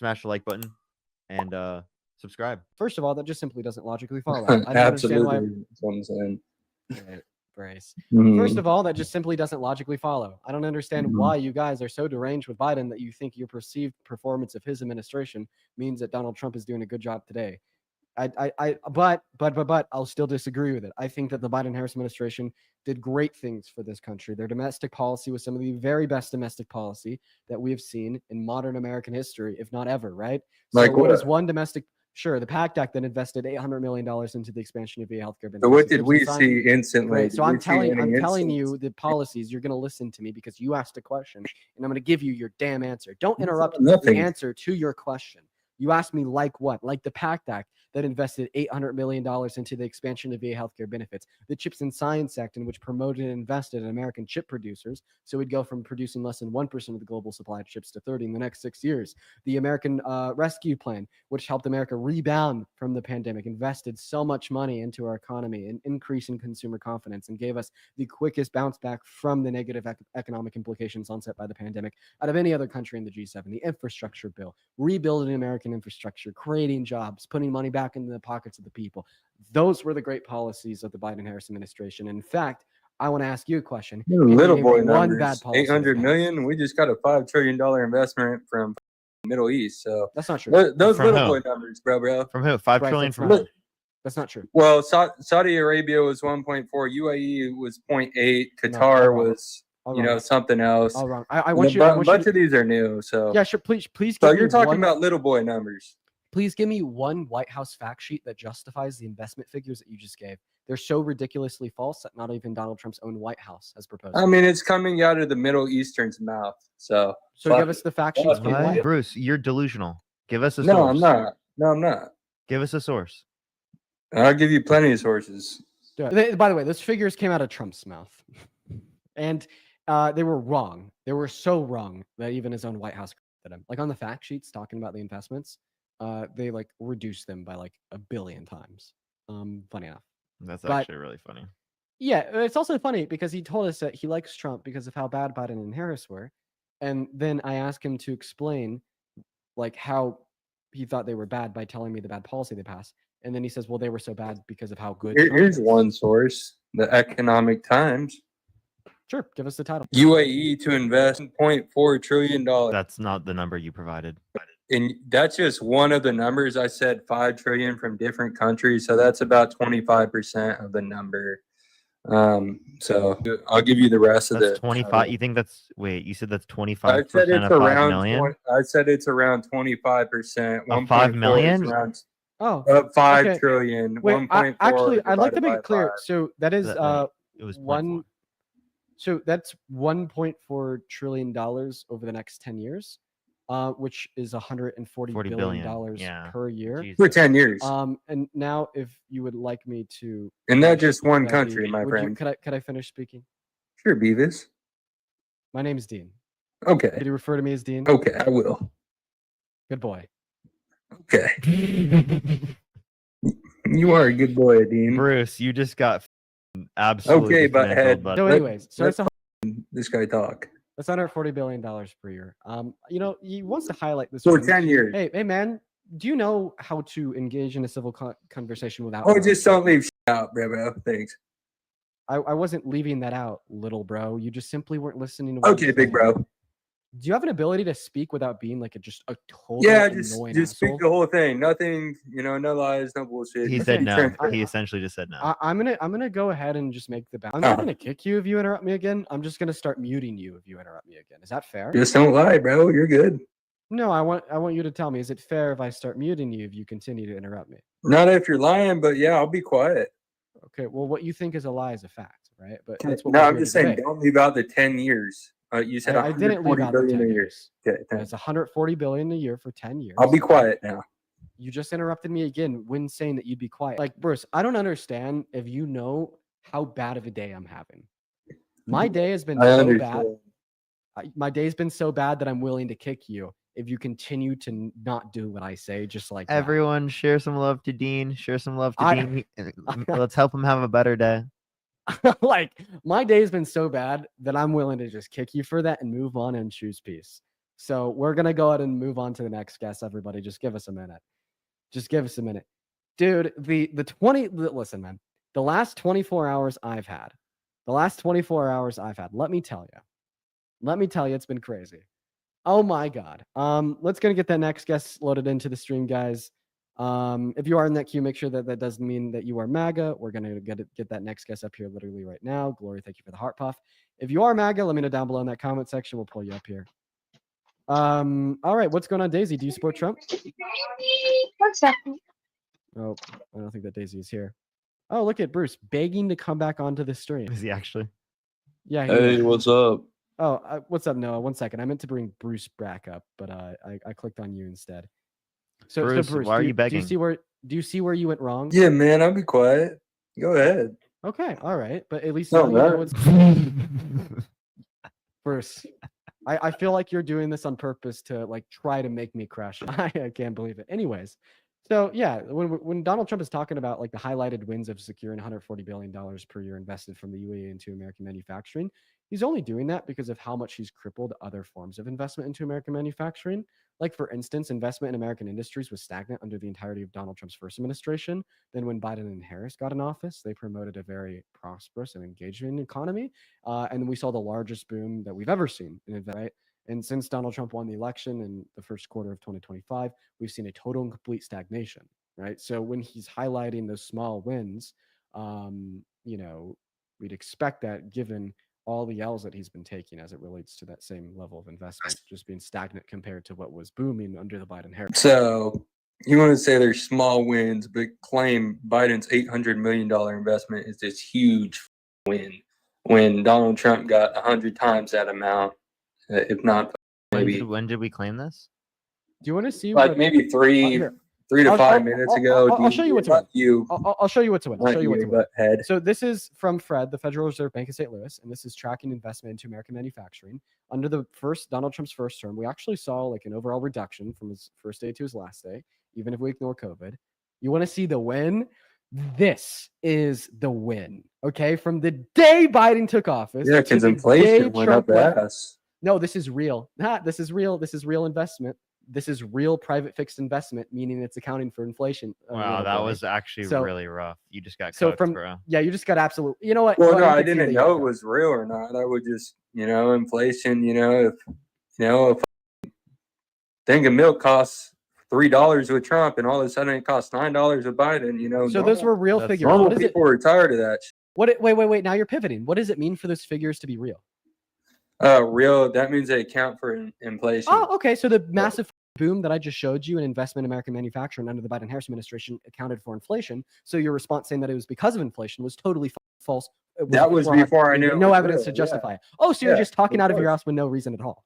smash the like button, and subscribe. First of all, that just simply doesn't logically follow. I don't understand why. Absolutely. That's what I'm saying. Right, Bryce. Mhm. First of all, that just simply doesn't logically follow. I don't understand Mhm. why you guys are so deranged with Biden that you think your perceived performance of his administration means that Donald Trump is doing a good job today. But I'll still disagree with it. I think that the Biden-Harris administration did great things for this country. Their domestic policy was some of the very best domestic policy that we have seen in modern American history, if not ever, right? So Like what is what? one domestic? Sure, the PACT Act that invested $800 million into the expansion of VA healthcare benefits. So what The did we Gibson sign- see instantly? Great. So Did I'm we see telling any you instance? the policies. You're going to listen to me because you asked a question, and I'm going to give you your damn answer. Don't You said interrupt the nothing. answer to your question. You asked me like what? Like the PACT Act that invested $800 million into the expansion of VA healthcare benefits, the Chips and Science Act, in which promoted and invested in American chip producers, so we'd go from producing less than 1% of the global supply of chips to 30 in the next 6 years. The American Rescue Plan, which helped America rebound from the pandemic, invested so much money into our economy and increasing consumer confidence, and gave us the quickest bounce back from the negative economic implications onset by the pandemic out of any other country in the G7. The infrastructure bill, rebuilding American infrastructure, creating jobs, putting money back into the pockets of the people. Those were the great policies of the Biden-Harris administration. In fact, I want to ask you a question. Can you Little name boy one numbers. bad policy? 800 million. We just got a $5 trillion investment from Middle East. So That's not true. those From little who? boy numbers, bro. From who? 5 Bryce, trillion that's from not who? true. That's not true. Well, Saudi Arabia was 1.4. UAE was 0.8. No, Qatar all wrong. was, All you wrong. know, something else. All wrong. I And want a you. I want you bunch to, of these are new. So yeah, sure. Please So give me you're talking one. about little boy numbers. Please give me one White House fact sheet that justifies the investment figures that you just gave. They're so ridiculously false that not even Donald Trump's own White House has proposed. I mean, it's coming out of the Middle Eastern's mouth. So give us the fact sheets from the White What? House. Bruce, you're delusional. Give us a No, source. I'm not. No, I'm not. Give us a source. I'll give you plenty of sources. By the way, those figures came out of Trump's mouth, and they were wrong. They were so wrong that even his own White House corrected him. Like on the fact sheets talking about the investments, they like reduced them by like 1 billion times. Funny enough. That's But- actually really funny. Yeah, it's also funny because he told us that he likes Trump because of how bad Biden and Harris were, and then I asked him to explain like how he thought they were bad by telling me the bad policy they passed, and then he says, "Well, they were so bad because of how good." Trump Here's is." one source: the Economic Times. Sure, give us the title. UAE to invest $1.4 trillion. That's not the number you provided. And that's just one of the numbers. I said 5 trillion from different countries, so that's about 25% of the number. So I'll give you the rest of That's the 25. You think that's wait? You said that's I 25% said of it's 5 around million. I said it's around 25%. Of 5 million? Around Oh, 5 okay. trillion. Wait, 1.4 actually, I'd like to divided make by it clear. 5. So that is It was 0.4. one. So that's $1.4 trillion over the next 10 years, which is $140 $40 billion yeah. per year. Jesus. For 10 years. And now, if you would like me to, And not finish, just one would that country, be- my would you- friend. Could I finish speaking? Sure, Beavis. My name is Dean. Okay. Could you refer to me as Dean? Okay, I will. Good boy. Okay. You are a good boy, Dean. Bruce, you just got absolutely Okay, but dismantled, head- bud. So, Let- anyways, so let- it's This guy talk. $140 billion per year. He wants to highlight this. For one. 10 years. Hey, man, do you know how to engage in a civil conversation without? Oh, just don't leave out, bro. Thanks. I wasn't leaving that out, little bro. You just simply weren't listening to. What Okay, I'm big saying. bro. Do you have an ability to speak without being like a total Yeah, annoying just asshole? speak the whole thing. Nothing, no lies, no bullshit. He Just said be no. transparent. He essentially just said no. I'm gonna go ahead and just make the bounce. I'm not gonna kick you if you interrupt me again. I'm just gonna start muting you if you interrupt me again. Is that fair? Just don't lie, bro. You're good. No, I want you to tell me. Is it fair if I start muting you if you continue to interrupt me? Not if you're lying, but yeah, I'll be quiet. Okay. Well, what you think is a lie is a fact, right? But that's what No, we're I'm here just to saying, debate. don't leave out the 10 years. You said I didn't leave 140 out the billion 10 a year. years. Okay, It's 140 billion a year for 10 years. I'll be quiet now. You just interrupted me again when saying that you'd be quiet. Like, Bruce, I don't understand if you know how bad of a day I'm having. My day has been I so understand. bad. My day's been so bad that I'm willing to kick you if you continue to not do what I say, just like that. Everyone, share some love to Dean. Share some love to I- Dean. Let's help him have a better day. Like, my day's been so bad that I'm willing to just kick you for that and move on and choose peace. So we're gonna go ahead and move on to the next guest. Everybody, just give us a minute. Just give us a minute, dude. Listen, man. The last 24 hours I've had. Let me tell you, it's been crazy. Oh my God. Let's gonna get that next guest loaded into the stream, guys. If you are in that queue, make sure that doesn't mean that you are MAGA. We're gonna get that next guest up here literally right now. Glory, thank you for the heart puff. If you are MAGA, let me know down below in that comment section. We'll pull you up here. All right, what's going on, Daisy? Do you support Trump? What's up? Oh, I don't think that Daisy is here. Oh, look at Bruce begging to come back onto the stream. Is he actually? Yeah. Hey, what's up? Oh, what's up, Noah? 1 second. I meant to bring Bruce back up, but I clicked on you instead. So Bruce, why are you begging? Do you see where you went wrong? Yeah, man, I'll be quiet. Go ahead. Okay, all right, but at least No, now you know man. what's Bruce. I feel like you're doing this on purpose to like try to make me crash. I can't believe it. Anyways, so yeah, when Donald Trump is talking about like the highlighted wins of securing $140 billion per year invested from the UAE into American manufacturing, he's only doing that because of how much he's crippled other forms of investment into American manufacturing. Like, for instance, investment in American industries was stagnant under the entirety of Donald Trump's first administration. Then when Biden and Harris got in office, they promoted a very prosperous and engaging economy. And we saw the largest boom that we've ever seen in investment. Right? And since Donald Trump won the election in the first quarter of 2025, we've seen a total and complete stagnation. Right? So when he's highlighting those small wins, we'd expect that given all the L's that he's been taking as it relates to that same level of investment, just being stagnant compared to what was booming under the Biden Harris. So you want to say there's small wins, but claim Biden's $800 million investment is this huge win when Donald Trump got 100 times that amount, if not maybe. When did we claim this? Do you want to see like maybe three to 5 minutes ago? I'll show you what to win. You. I'll show you what to win. I'll show you what to win. Head. So this is from Fred, the Federal Reserve Bank of St. Louis, and this is tracking investment into American manufacturing. Under Donald Trump's first term, we actually saw like an overall reduction from his first day to his last day, even if we ignore COVID. You want to see the win? This is the win. Okay, from the day Biden took office. Yeah, because inflation went up ass. No, this is real. This is real. This is real investment. This is real private fixed investment, meaning it's accounting for inflation. Wow, that was actually really rough. You just got cooked, bro. Yeah, you just got absolute. You know what? Well, no, I didn't know it was real or not. I would just, inflation. If a thing of milk costs $3 with Trump, and all of a sudden it costs $9 with Biden. So those were real figures. Normal people were tired of that. Wait. Now you're pivoting. What does it mean for those figures to be real? Real. That means they account for inflation. Oh, okay. So the massive boom that I just showed you in investment in American manufacturing under the Biden-Harris administration accounted for inflation. So your response saying that it was because of inflation was totally false. That was before I knew. No evidence to justify it. Oh, so you're just talking out of your ass with no reason at all.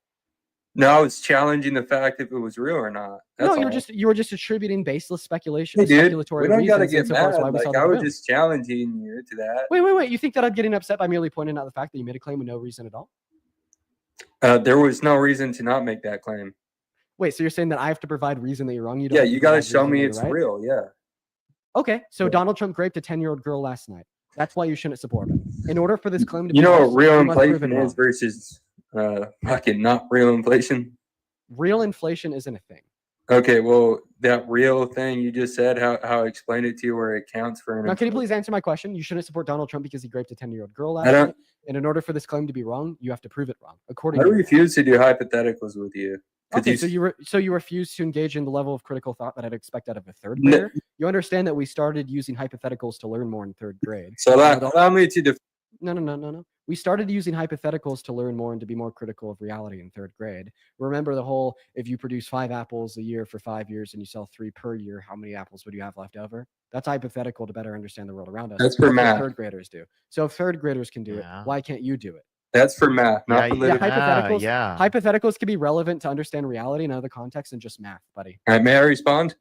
No, I was challenging the fact if it was real or not. No, you were just attributing baseless speculation. Hey, dude, speculatory we don't gotta get mad. I was just challenging you to that. Wait. You think that I'm getting upset by merely pointing out the fact that you made a claim with no reason at all? There was no reason to not make that claim. Wait, so you're saying that I have to provide reason that you're wrong? You got to show me it's real. Yeah. Okay, so Donald Trump raped a 10-year-old girl last night. That's why you shouldn't support him. In order for this claim to be what real inflation is versus fucking not real inflation? Real inflation isn't a thing. Okay, well, that real thing you just said, how I explained it to you where it counts for Now, can you please answer my question? You shouldn't support Donald Trump because he raped a 10-year-old girl last night. And in order for this claim to be wrong, you have to prove it wrong. I refuse to do hypotheticals with you. Okay, so you refuse to engage in the level of critical thought that I'd expect out of a third grader. You understand that we started using hypotheticals to learn more in third grade. So allow me to No. We started using hypotheticals to learn more and to be more critical of reality in third grade. Remember the whole, if you produce 5 apples a year for 5 years and you sell 3 per year, how many apples would you have left over? That's hypothetical to better understand the world around us. That's for math. Third graders do. So if third graders can do it, why can't you do it? That's for math, not political. Hypotheticals can be relevant to understand reality in other contexts than just math, buddy. All right, may I respond?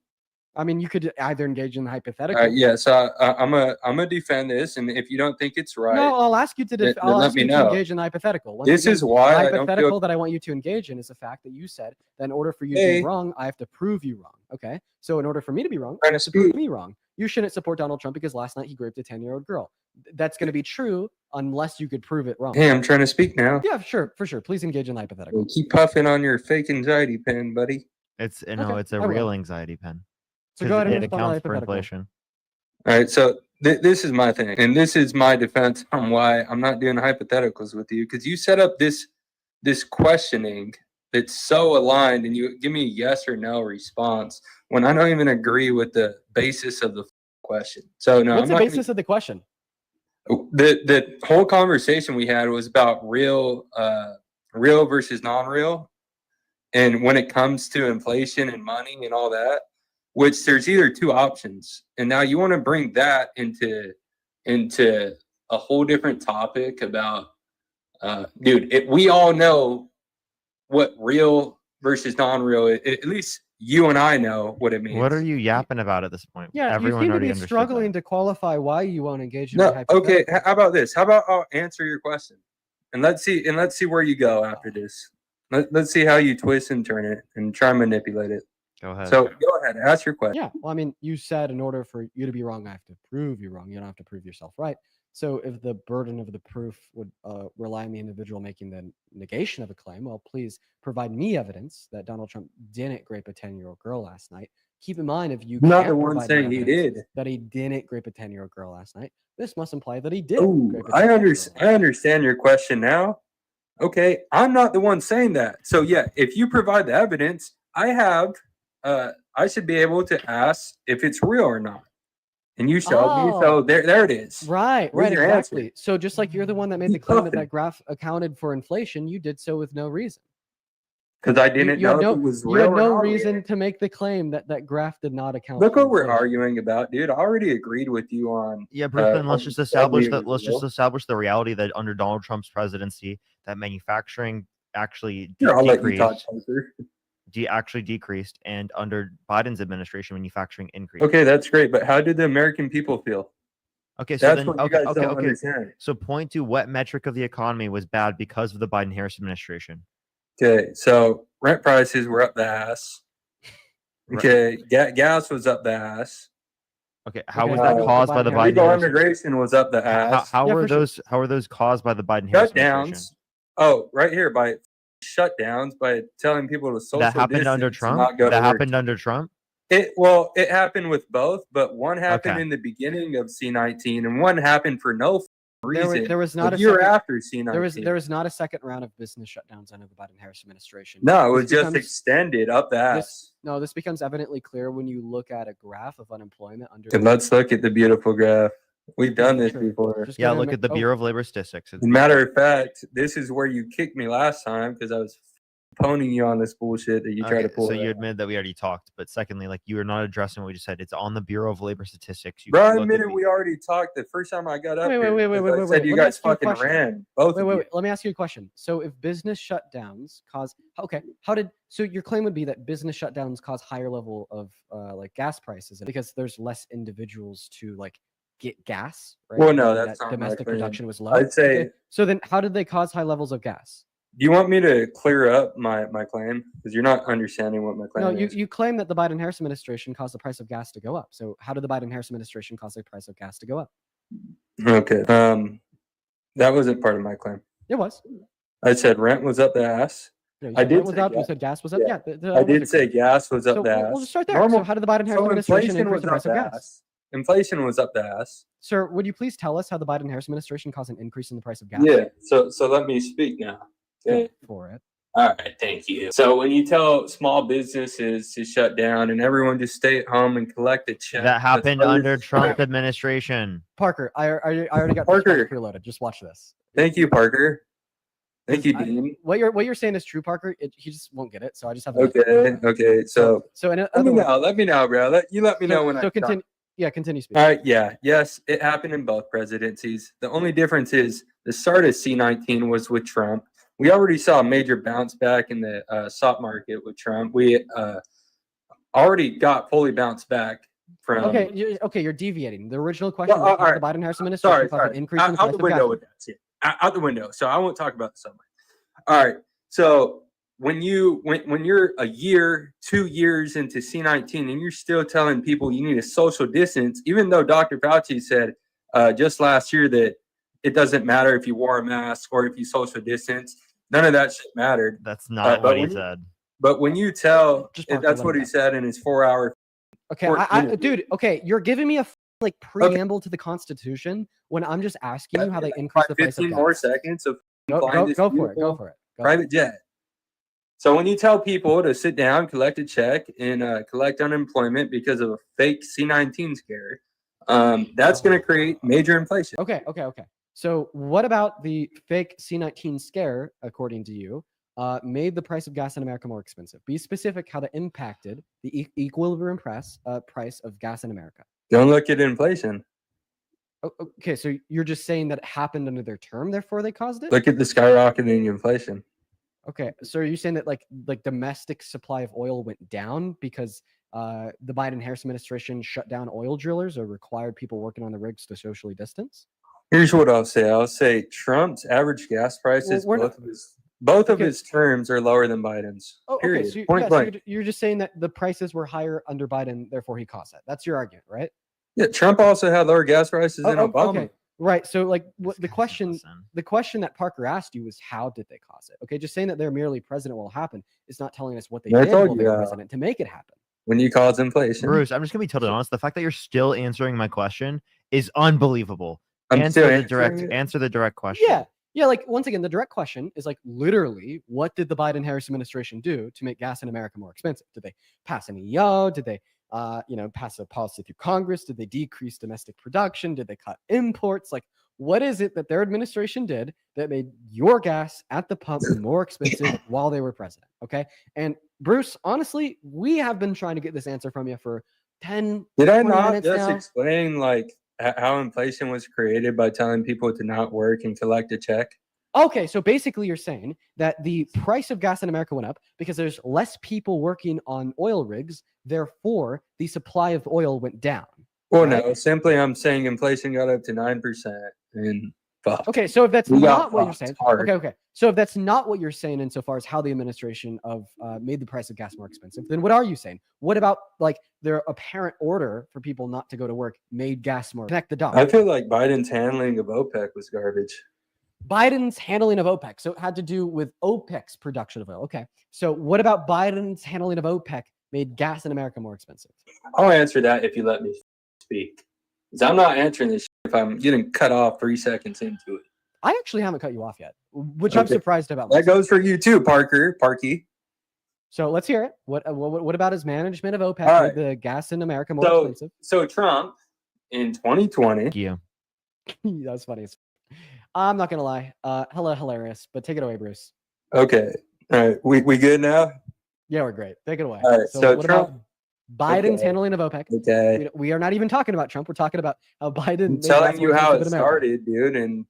I mean, you could either engage in the hypothetical. So I'm gonna defend this, and if you don't think it's right, no, I'll ask you to to engage in the hypothetical. This is why the hypothetical that I want you to engage in is the fact that you said that in order for you to be wrong, I have to prove you wrong. Okay, so in order for me to be wrong, I have to prove me wrong. You shouldn't support Donald Trump because last night he raped a 10-year-old girl. that's going to be true unless you could prove it wrong. Hey, I'm trying to speak now. Yeah, sure, for sure. Please engage in hypothetical. Keep puffing on your fake anxiety pen, buddy. It's Okay, it's a I will. real anxiety pen. So go ahead and It respond to accounts for hypothetical. inflation. All right, so this is my thing, and this is my defense on why I'm not doing hypotheticals with you, because you set up this questioning that's so aligned, and you give me a yes or no response when I don't even agree with the basis of the question. So no, What's the basis of the question? The whole conversation we had was about real versus non-real, and when it comes to inflation and money and all that, which there's either two options, and now you want to bring that into a whole different topic about dude, we all know what real versus non-real is. At least you and I know what it means. What are you yapping about at this point? Yeah, Everyone you seem to already be understood struggling that. to qualify why you won't engage in No, a hypothetical. okay. How about this? How about I'll answer your question, and let's see where you go after this. Let's see how you twist and turn it and try and manipulate it. Go ahead. So go ahead, ask your question. Yeah, well, I mean, you said in order for you to be wrong, I have to prove you wrong. You don't have to prove yourself right. So if the burden of the proof would rely on the individual making the negation of a claim, well, please provide me evidence that Donald Trump didn't grape a 10-year-old girl last night. Keep in mind, if you Not can't the one provide me saying he evidence did. that he didn't grape a 10-year-old girl last night, this must imply that he did. Oh, grape a I 10-year-old understand. girl. I understand your question now. Okay, I'm not the one saying that. So yeah, if you provide the evidence, I should be able to ask if it's real or not, and you showed me. So there it is. Right, There's your exactly. answer. So just like you're the one that made the Keep claim that puffing. that graph accounted for inflation, you did so with no reason. Because I didn't You know had if it was you real had or no not reason real. to make the claim that that graph did not account Look for what we're inflation. arguing about, dude. I already agreed with you on. Yeah, Bruce, then let's just establish that. Let's just real. establish the reality that under Donald Trump's presidency, that manufacturing actually Here, I'll let you talk, decreased. Parker. Actually decreased, and under Biden's administration, manufacturing increased. Okay, that's great. But how did the American people feel? Okay, so That's then what you okay, guys okay, don't okay. understand. So point to what metric of the economy was bad because of the Biden-Harris administration. Okay, so rent prices were up the ass. Right. Okay, gas was up the ass. Okay, how Okay, was that the caused by the Biden-Harris Legal Biden-Harris? immigration was up the ass. How Yeah, were for sure. those? How were those caused by the Biden-Harris administration? Shutdowns. Oh, right here by shutdowns, by telling people to social That happened under distance and Trump. not go to That work. happened under Trump. It happened with both, but one happened Okay. in the beginning of C-19, and one happened for no reason. There was not a a year second, after C-19. there was not a second round of business shutdowns under the Biden-Harris administration. No, it was This just becomes- extended up the ass. This becomes evidently clear when you look at a graph of unemployment under. And let's look at the beautiful graph. We've done this Sure. before. Just Yeah, gonna look ma- at the oh, Bureau of Labor Statistics. As a matter of fact, this is where you kicked me last time because I was poning you on this bullshit that you tried to pull. So you out. admit that we already talked, but secondly, like you are not addressing what we just said. It's on the Bureau of Labor Statistics. You Bro, can I look at admitted we already talked the first time I got up Wait, here. wait, because I said wait. you Let me guys ask you a fucking question. ran. Both of you. Wait. Let me ask you a question. So if business shutdowns cause, so your claim would be that business shutdowns cause higher level of like gas prices because there's less individuals to like get gas, right? Well, no, Meaning that's that not my domestic claim. production was low. I'd say. Okay, so then how did they cause high levels of gas? Do you want me to clear up my claim? Because you're not understanding what my claim No, is. you claim that the Biden-Harris administration caused the price of gas to go up. So how did the Biden-Harris administration cause the price of gas to go up? Okay. That wasn't part of my claim. It was. I said rent was up the ass. You I said did rent was say up. You gas. said gas was up. Yeah. Yeah, that I was did your say claim. gas was up So the ass. we'll just start there. Normal- So how did the Biden-Harris so administration inflation increase was the price up of the gas? ass. Inflation was up the ass. Sir, would you please tell us how the Biden-Harris administration caused an increase in the price of gas? Yeah. So let me speak now. Okay. For it. All right, thank you. So when you tell small businesses to shut down and everyone just stay at home and collect a check, that happened that's under first. Trump administration. Parker, I already got Parker. this preloaded. Just watch this. Thank you, Parker. Thank you, I- Dean. What you're saying is true, Parker. He just won't get it. So I just have. Okay. So in let other me words, know. Let me know, bro. Let me know when I continue. talk. Yeah, continue speaking. All right. Yeah. Yes, it happened in both presidencies. The only difference is the start of C-19 was with Trump. We already saw a major bounce back in the stock market with Trump. We already got fully bounced back from. Okay, you're deviating. The original question Well, was how all did the Biden-Harris administration cause an increase in the Out price the of window gas. with that. Yeah. Out the window. So I won't talk about the summer. All right. So when you're a year, 2 years into C-19 and you're still telling people you need a social distance, even though Dr. Fauci said just last year that it doesn't matter if you wore a mask or if you social distance. None of that shit mattered. That's not but what he when said. But when you tell, Just Parker, that's let what him he go. said in his 4-hour. Okay, Or interview. dude. Okay, you're giving me a like preamble to the Constitution when I'm just asking you how they increase the price of 15 gas. more seconds of Go flying this for it. Go beautiful for it. private jet. So when you tell people to sit down, collect a check, and collect unemployment because of a fake C-19 scare, that's going to create major inflation. Okay. So what about the fake C-19 scare, according to you, made the price of gas in America more expensive? Be specific how that impacted the equilibrium price of gas in America. Don't look at inflation. Okay, so you're just saying that it happened under their term, therefore they caused it? Look at the skyrocketing inflation. Okay, so are you saying that like domestic supply of oil went down because the Biden-Harris administration shut down oil drillers or required people working on the rigs to socially distance? Here's what I'll say. I'll say Trump's average gas prices, Well, both of Okay. his terms are lower than Biden's. Oh, Period. okay. So, Point blank. you're just saying that the prices were higher under Biden, therefore he caused that. That's your argument, right? Yeah, Trump also had lower gas prices than Obama. Okay, right. So, like, what the Guys, question listen. the question that Parker asked you was how did they cause it? Okay, just saying that they're merely president will happen is not telling us what they I did told while you they were that. president to make it happen. When you cause inflation. Bruce, I'm just gonna be totally honest. The fact that you're still answering my question is unbelievable. I'm still Answer the direct question. Yeah. Like once again, the direct question is like literally, what did the Biden-Harris administration do to make gas in America more expensive? Did they pass an EO? Did they, pass a policy through Congress? Did they decrease domestic production? Did they cut imports? Like, what is it that their administration did that made your gas at the pump more expensive while they were president? Okay, and Bruce, honestly, we have been trying to get this answer from you for 10. Did I 20 not minutes just now. explain like how inflation was created by telling people to not work and collect a check? Okay, so basically you're saying that the price of gas in America went up because there's less people working on oil rigs, therefore the supply of oil went down. Well, right? no, simply I'm saying inflation got up to 9% and fuck. Okay, so if that's We got not what you're fucked saying, hard. okay. So if that's not what you're saying insofar as how the administration of made the price of gas more expensive, then what are you saying? What about like their apparent order for people not to go to work made gas more? Connect the dots. I feel like Biden's handling of OPEC was garbage. Biden's handling of OPEC. So it had to do with OPEC's production of oil. Okay. So what about Biden's handling of OPEC made gas in America more expensive? I'll answer that if you let me speak. Because I'm not answering this if I'm getting cut off 3 seconds into it. I actually haven't cut you off yet, which I'm Okay. surprised about. That goes for you too, Parky. So let's hear it. What about his management of OPEC All made right. the gas in America more expensive? So Trump in 2020. Thank you. That's funny. I'm not gonna lie. Hilarious. But take it away, Bruce. Okay. All right. We good now? Yeah, we're great. Take it away. All right. So what Trump. about Biden's Okay. handling of OPEC? Okay. We are not even talking about Trump. We're talking about how Biden. I'm made telling gas you more how expensive it in America. started, dude. And,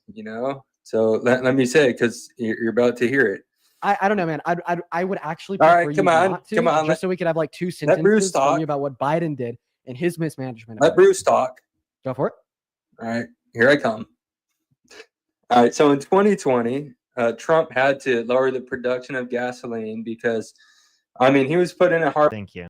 so let me say it because you're about to hear it. I don't know, man. I would actually All prefer right, you come on, not to, come on, just so we could have like 2 Bruce sentences from talk. you about what Biden did and his mismanagement. Let Bruce talk. Go for it. All right. Here I come. All right. So in 2020, Trump had to lower the production of gasoline because, he was put in a hard. Thank you.